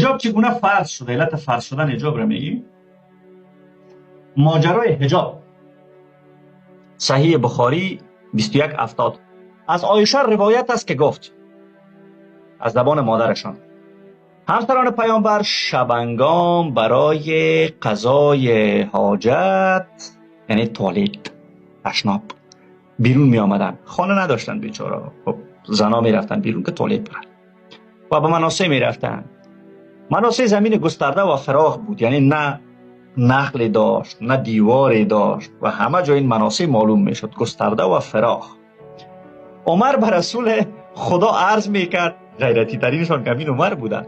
حجاب چگونه فرض شده؟ علت فرض شدن حجاب را میگیم. ماجرای حجاب صحیح بخاری 2170 از عایشه روایت است که گفت از زبان مادرشان همسران پیامبر شبانگام برای قضای حاجت یعنی توالت اشناب بیرون می آمدن. خانه نداشتن بیچاره. خب زنا می رفتن بیرون که توالت برن و به مناصع می رفتن. مناصع زمین گسترده و فراخ بود، یعنی نه نخلی داشت نه دیواری داشت و همه جای این مناصع معلوم می شد، گسترده و فراخ. عمر به رسول خدا عرض میکرد، غیرتی ترینشان که همین عمر بودن،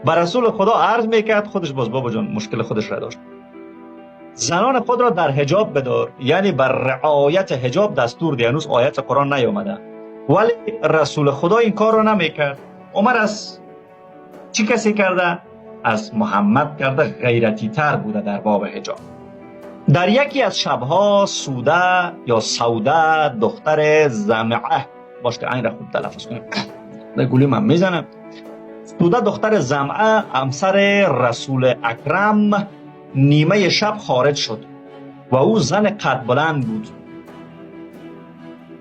به رسول خدا عرض میکرد، خودش باز بابا جان مشکل خودش را داشت، زنان خود را در حجاب بدار، یعنی بر رعایت حجاب دستور دی. هنوز آیت قرآن نیامده ولی رسول خدا این کار را نمیکرد. عمر از چی کسی کرده؟ از محمد کرده، غیرتی تر بوده در باب حجاب. در یکی از شبها سوده یا سوده دختر زمعه، باش که این را خوب تلفظ کنیم، در گولی من میزنم، سوده دختر زمعه همسر رسول اکرم نیمه شب خارج شد و او زن قد بلند بود.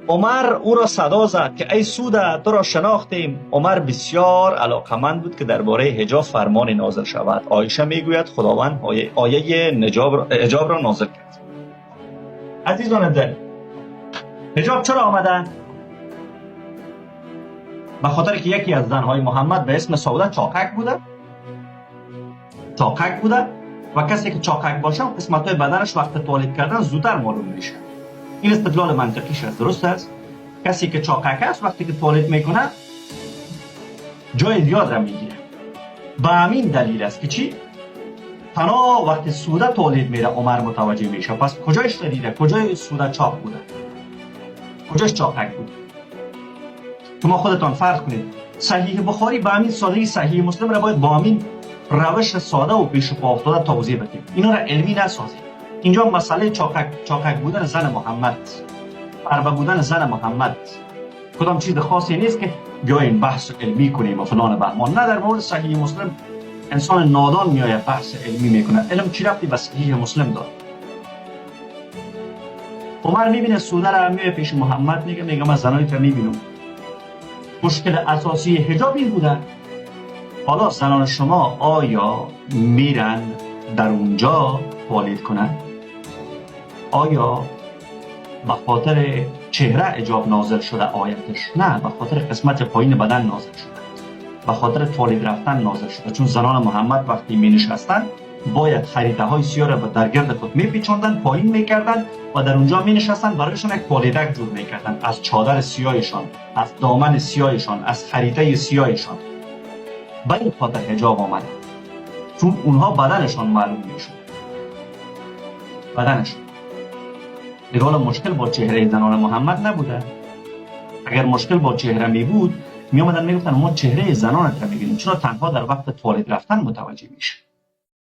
عمر او را صدا زد که ای سوده تو را شناختیم. عمر بسیار علاقمند بود که درباره حجاب فرمان نازل شود. عایشه میگوید خداوند آیه حجاب را نازل کرد. عزیزان دل، حجاب چرا آمده؟ به خاطر که یکی از زنهای محمد به اسم سوده چاقک بوده و کسی که چاقک باشه قسمت‌های بدنش وقت توالت کردن زودتر معلوم میشه. این استدلال منطقیش است، درست است؟ کسی که چاقک است وقتی که توالت میکنه جای زیاد را میگیره. به همین دلیل است که چی؟ تنها وقتی سوده توالت میره عمر متوجه میشه. پس کجایش را دیده؟ کجای سوده چاق بوده؟ کجاش چاقک بود؟ شما خودتان فرض کنید صحیح بخاری به همین سادگی صحیح مسلم را باید با همین روش ساده و پیش پا افتاده توضیح بدیم. اینا را علمی نسازید. اینجا مسئله چاقک بودن زن محمد، فربه بودن زن محمد کدام چیز خاصی نیست که بیاین بحث علمی کنیم و فلان بهمان. نه، در مورد صحیح مسلم انسان نادان میآید بحث علمی میکنه. علم چی ربطی به صحیح مسلم داره؟ عمر میبینه سوده را میاد پیش محمد، میگه من زنانی که میبینم مشکل اساسی حجاب این بوده. حالا زنان شما آیا میرن در اونجا توالت کنن؟ آیا به خاطر چهره حجاب نازل شده آیتش؟ نه، به خاطر قسمت پایین بدن نازل شده، به خاطر توالت رفتن نازل شده. چون زنان محمد وقتی می نشستن باید خریطه های سیاه را در گرد خود می پیچاندن، پایین می کردن و در اونجا می نشستن، برایشان یک توالتک جور می کردن از چادر سیاهشان، از دامن سیاهشان، از خریطه سیاهشان. به این خاطر حجاب آمده، چون اونها بدنشان معلوم می شود. بدنشان دیگه. حالا مشکل با چهره زنان محمد نبوده. اگر مشکل با چهره می بود می آمدن می گفتن ما چهره زنانت را می بینیم، چرا تنها در وقت توالت رفتن متوجه میشه؟